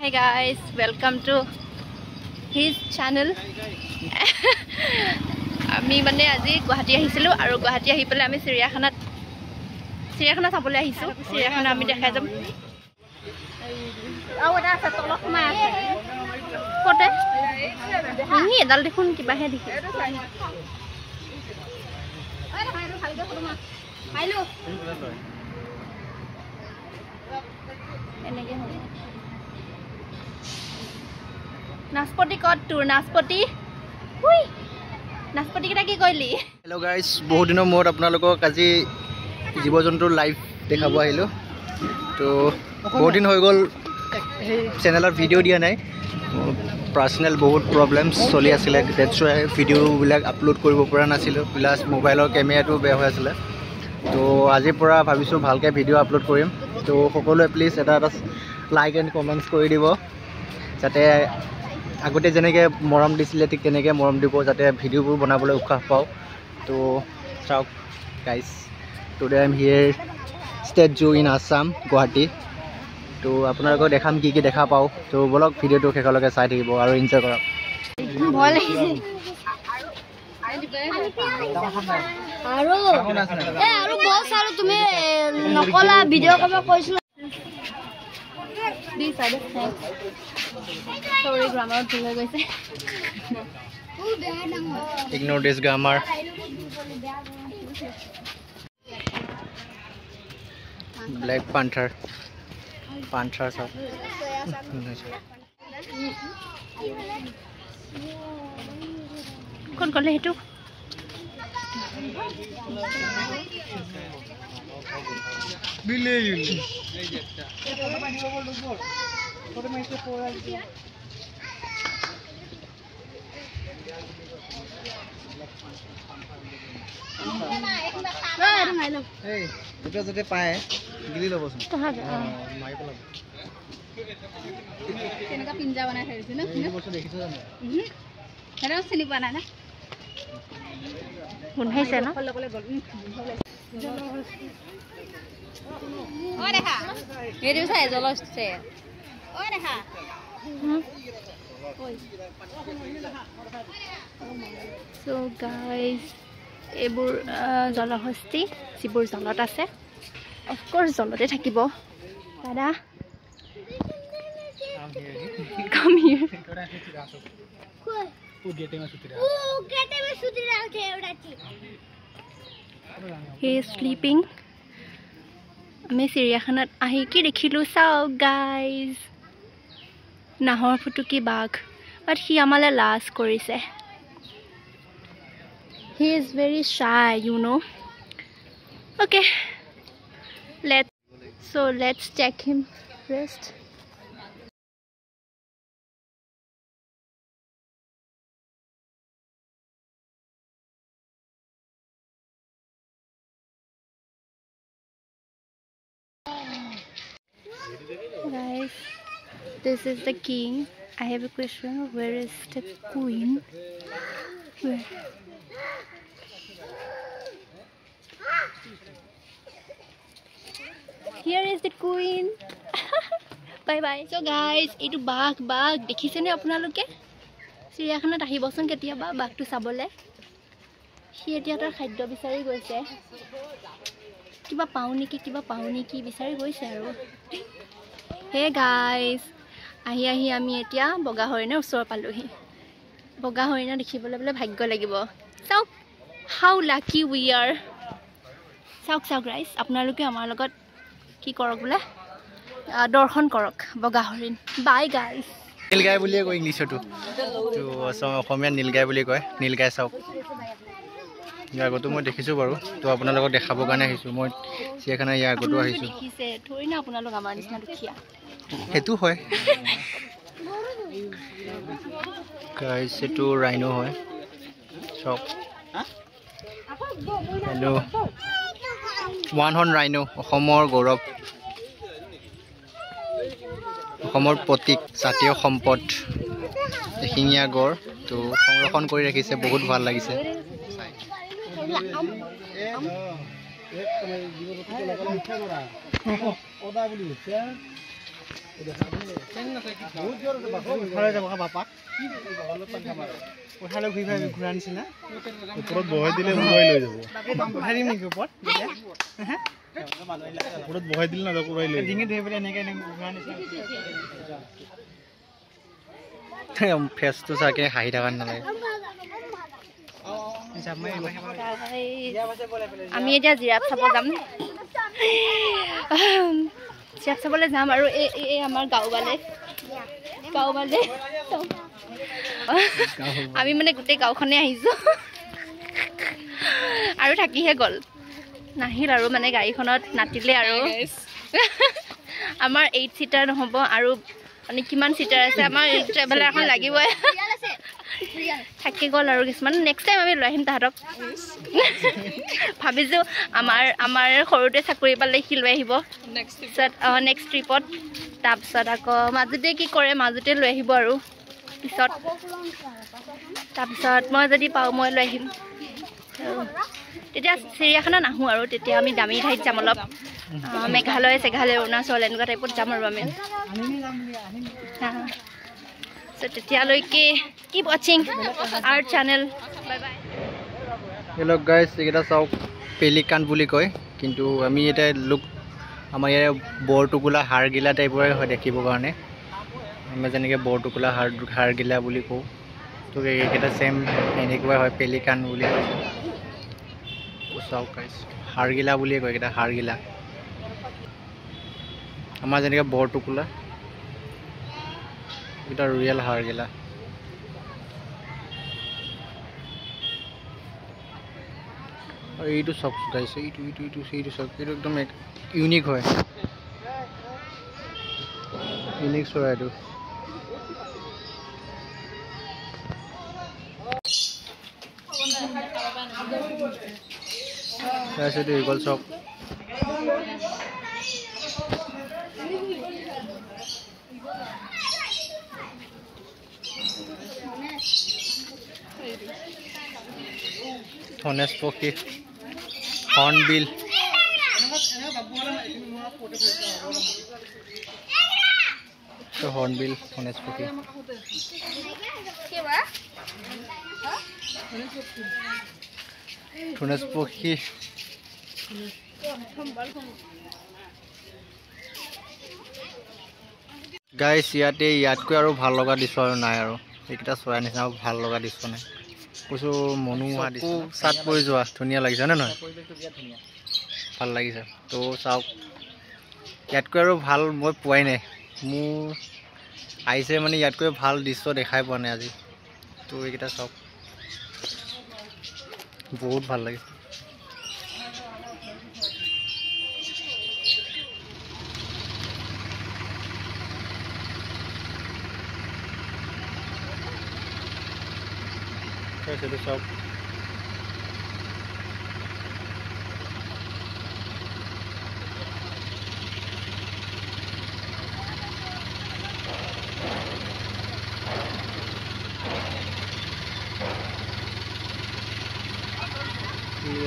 Hi guys, welcome to his channel. আমি মানে আজি গুৱাহাটী আহিছিলো আৰু গুৱাহাটী আহি পেলাই আমি চিৰিয়াখানা চাবলৈ আহিছো। চিৰিয়াখানা আমি দেখাই যাম। আৰু এটা আছে তলত সোমাই আছে। কতে? নি এডাল দেখোন কিবাহে দেখি। পাইলো। এনেকে হ'ব। নাচপতি কত তোৰ নাচপতি? হুই। নাচপতি কেটা কি কইলি? হেল্ল' গাইজ, বহুত দিনৰ মূৰত আপোনালোকক আজি জীৱ জন্তুৰ লাইভ দেখাব আহিলোঁ। তো বহুত দিন হৈ গ'ল চেনেলত ভিডিঅ' দিয়া নাই। পাৰ্চনেল বহুত প্ৰব্লেমছ চলি আছিলে, ডেটছ ৱাই ভিডিঅ'বিলাক আপলোড কৰিব পৰা নাছিলোঁ। প্লাছ মোবাইলৰ কেমেৰাটো বেয়া হৈ আছিলে। তো আজিৰ পৰা ভাবিছোঁ ভালকৈ ভিডিঅ' আপলোড কৰিম। তো সকলোৱে প্লিজ এটা লাইক এণ্ড কমেণ্টছ কৰি দিব, যাতে আগতে যেনেকৈ মৰম দিছিলে ঠিক তেনেকৈ মৰম দিব, যাতে ভিডিঅ'বোৰ বনাবলৈ উৎসাহ পাওঁ। তো চাওক guys, today I am here state zoo in Assam, Guwahati. তো আপোনালোকক দেখাম কি দেখা পাওঁ। তো বলক ভিডিঅ'টো শেষলৈকে চাই থাকিব আৰু এনজয় কৰক। ভয় লাগিছে। আৰু বস আৰু তুমি নকলা ভিডিঅ' কৰিব কৈছিলা। সৰি গ্ৰামাৰত ভুল হৈ গৈছে। ইগনোৰ দিছ গ্ৰামাৰ। ব্লেক পান্থাৰ চাওক। কোন ক'লে সেইটো? যাতে পায় গিলি ল'বচোন। কেনেকুৱা পিঞ্জা বনাই থৈছে ন? দেখিছো জানো? সেইটো চিনি পোৱা নাই না? গোন্ধাইছে ন? সেইটো চাই জলছে। So guys, এইবোৰ জলহস্তি যিবোৰ জলত আছে, অফক'ৰ্চ জলতে থাকিব। দাদা come here. He is sleeping. আমি চিৰিয়াখানাত আহি কি দেখিলো চাওক গাইজ, নাহৰ ফুটুকী বাঘ, বাট সি আমালে লাজ কৰিছে। He is very shy, you know. Okay, let's check him first. Guys, this is the king. I have a question. Where is the queen? Where? Here is the queen. Bye bye. So guys, এইটো বাঘ দেখিছেনে আপোনালোকে? চিৰিয়াখানাত আহিবচোন কেতিয়াবা বাঘটো চাবলৈ। সি এতিয়া তাৰ খাদ্য বিচাৰি গৈছে। কিবা পাওঁ নেকি বিচাৰি গৈছে আৰু। হে গাইজ, আহি আমি এতিয়া বগা হৰিণৰ ওচৰ পালোহি। বগা হৰিণা দেখিবলৈ বোলে ভাগ্য লাগিব। চাওক হাউ লাকি উই আৰ। চাওক গাইজ, আপোনালোকে আমাৰ লগত কি কৰক বোলে, দৰ্শন কৰক বগা হৰিণ। বাই গাইজ। নীলগাই বুলিয়ে কয় ইংলিছতো, অসমীয়াত নীলগাই বুলি কয়। নীলগাই চাওক, ইয়াৰ আগতো মই দেখিছোঁ বাৰু। তো আপোনালোকক দেখাবৰ কাৰণে আহিছোঁ। মই চিৰিয়াখানা ইয়াৰ আগতো আহিছোঁ। দেখিছে থৰি না আপোনালোক আমাৰ নিচিনা দুখীয়া। সেইটো হয় গাইজ, এইটো ৰাইনো হয়। চাওক ৰাইনো, ওৱান হৰ্ণ ৰাইনো, অসমৰ গৌৰৱ, অসমৰ প্ৰতীক, জাতীয় সম্পদ, এশিঙীয়া গড়। তো সংৰক্ষণ কৰি ৰাখিছে, বহুত ভাল লাগিছে। উঠালৈ যাব বাপাক উঠালৈ ঘূৰা নিচিনা ওপৰত বহাই দিলে উৰাই লৈ যাব উঠাই দিম নেকি ওপৰত ওপৰত বহাই দিলে না উৰাই লৈ ডিঙি ধৰি পেলাই এনেকৈ ঘূৰা নিচিনা ফেচটো চাগে হাঁহি থকা নালাগে আমি এতিয়া জিৰাফ চাব যাম জিৰাফ চাবলৈ যাম আৰু এই আমাৰ গাঁওবালে আমি মানে গোটেই গাঁওখনে আহিছোঁ আৰু থাকিহে গ'ল নাহিল আৰু মানে গাড়ীখনত নাতিলে আৰু আমাৰ 8 সিটাৰ নহ'ব আৰু মানে কিমান সিটাৰ আছে আমাৰ ট্ৰেভেলাৰ এখন লাগিবই থাকি গ'ল আৰু কিছুমান নেক্সট টাইম আমি লৈ আহিম তাহাঁতক ভাবিছোঁ আমাৰ সৰুতে চাকৰি পালে সি লৈ আহিব নেক্সট ট্ৰিপত তাৰপিছত আকৌ মাজতে কি কৰে মাজতে লৈ আহিব আৰু পিছত তাৰপিছত মই যদি পাওঁ মই লৈ আহিম তেতিয়া চিৰিয়াখানা নাহোঁ আৰু তেতিয়া আমি দামী ঠাইত যাম অলপ মেঘালয় অৰুণাচল এনেকুৱা টাইপত যাম আৰু আমি তেতিয়ালৈকে কিপ ৱাচিং our channel bye bye hello' guys এইকেইটা চাওক পেলিকান বুলি কয় কিন্তু আমি এতিয়া আমাৰ ইয়াৰে বৰটোকোলা হাড়গিলা টাইপৰে হয় দেখিবৰ কাৰণে আমি যেনেকৈ বৰটোকোলা হাড়গিলা বুলি কওঁ তো এইকেইটা ছেইম এনেকুৱাই হয় পেলিকান বুলি কয় চাওক গাইজ হাড়গিলা বুলিয়ে কয় এইকেইটা হাড়গিলা আমাৰ যেনেকৈ বৰটোকোলা এটা ৰিয়েল হাড়গিলা আৰু এইটো চক গাইছে এইটো চক এইটো একদম ইউনিক হয় ইউনিক চৰাইটো এইটো ইগল চক ধনেশ পক্ষী হৰ্ণবিল হৰ্ণবিল ধনেশ পক্ষী ধনেশ পক্ষী গাইছ ইয়াতকৈ আৰু ভাল লগা দৃশ্য আৰু নাই আৰু এইকেইটা চৰাই নিচিনা ভাল লগা দৃশ্য নাই কৈছোঁ মনোমোহা দৃশ্য চাট পৰি যোৱা ধুনীয়া লাগিছে নে নহয় ভাল লাগিছে তো চাওক ইয়াতকৈ আৰু ভাল মই পোৱাই নাই মোৰ আহিছে মানে ইয়াতকৈ ভাল দৃশ্য দেখাই পোৱা নাই আজি তো এইকেইটা চাওক বহুত ভাল লাগিছে সেইটো চাওক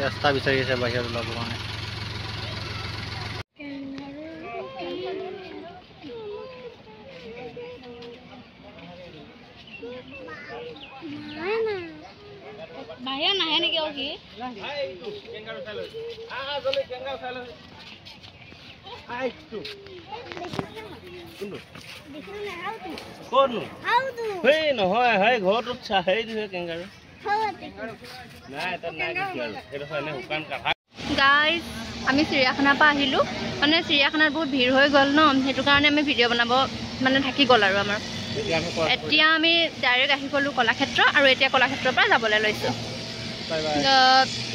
ৰাস্তা বিচাৰি আছে বাহিৰত ওলাবৰ কাৰণে বাহিৰ নাহে নেকি আৰু কি নহয় হয় ঘৰটোত চাহেই দিছে কেংগাৰু গাইজ আমি চিৰিয়াখানাৰ পৰা আহিলোঁ মানে চিৰিয়াখানাত বহুত ভিৰ হৈ গ'ল ন সেইটো কাৰণে আমি ভিডিঅ' বনাব মানে থাকি গ'ল আৰু আমাৰ এতিয়া আমি ডাইৰেক্ট আহি গ'লোঁ কলাক্ষেত্ৰ আৰু এতিয়া কলাক্ষেত্ৰৰ পৰা যাবলৈ লৈছোঁ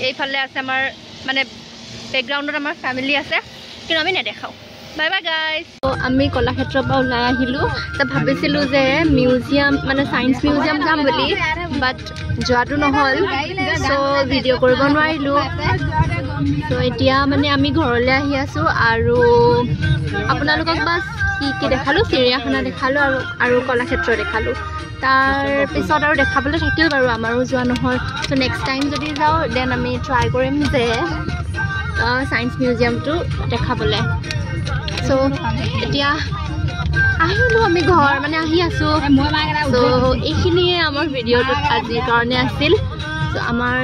এইফালে আছে আমাৰ মানে বেকগ্ৰাউণ্ডত আমাৰ ফেমিলি আছে কিন্তু আমি নেদেখাওঁ বাই বাই গাইজ আমি কলাক্ষেত্ৰৰ পৰা ওলাই আহিলোঁ তো ভাবিছিলোঁ যে মিউজিয়াম মানে ছায়েন্স মিউজিয়াম যাম বুলি বাট যোৱাটো নহ'ল চ' ভিডিঅ' কৰিব নোৱাৰিলোঁ চ' এতিয়া মানে আমি ঘৰলৈ আহি আছোঁ আৰু আপোনালোকক বাছ কি দেখালোঁ চিৰিয়াখানা দেখালোঁ আৰু কলাক্ষেত্ৰ দেখালোঁ তাৰপিছত আৰু দেখাবলৈ থাকিল বাৰু আমাৰো যোৱা নহ'ল চ' নেক্সট টাইম যদি যাওঁ দেন আমি ট্ৰাই কৰিম যে ছায়েন্স মিউজিয়ামটো দেখাবলৈ চ' এতিয়া আহিলো আমি ঘৰ মানে আহি আছো তো এইখিনিয়ে আমাৰ ভিডিঅ'টো আজিৰ কাৰণে আছিল তো আমাৰ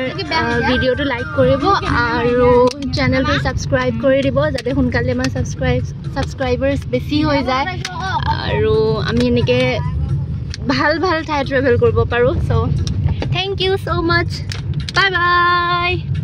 ভিডিঅ'টো লাইক কৰিব আৰু চেনেলটো ছাবস্ক্ৰাইব কৰি দিব যাতে সোনকালে আমাৰ ছাবস্ক্ৰাইবাৰ্ছ বেছি হৈ যায় আৰু আমি এনেকৈ ভাল ভাল ঠাই ট্ৰেভেল কৰিব পাৰোঁ চ' thank you so' much bye bye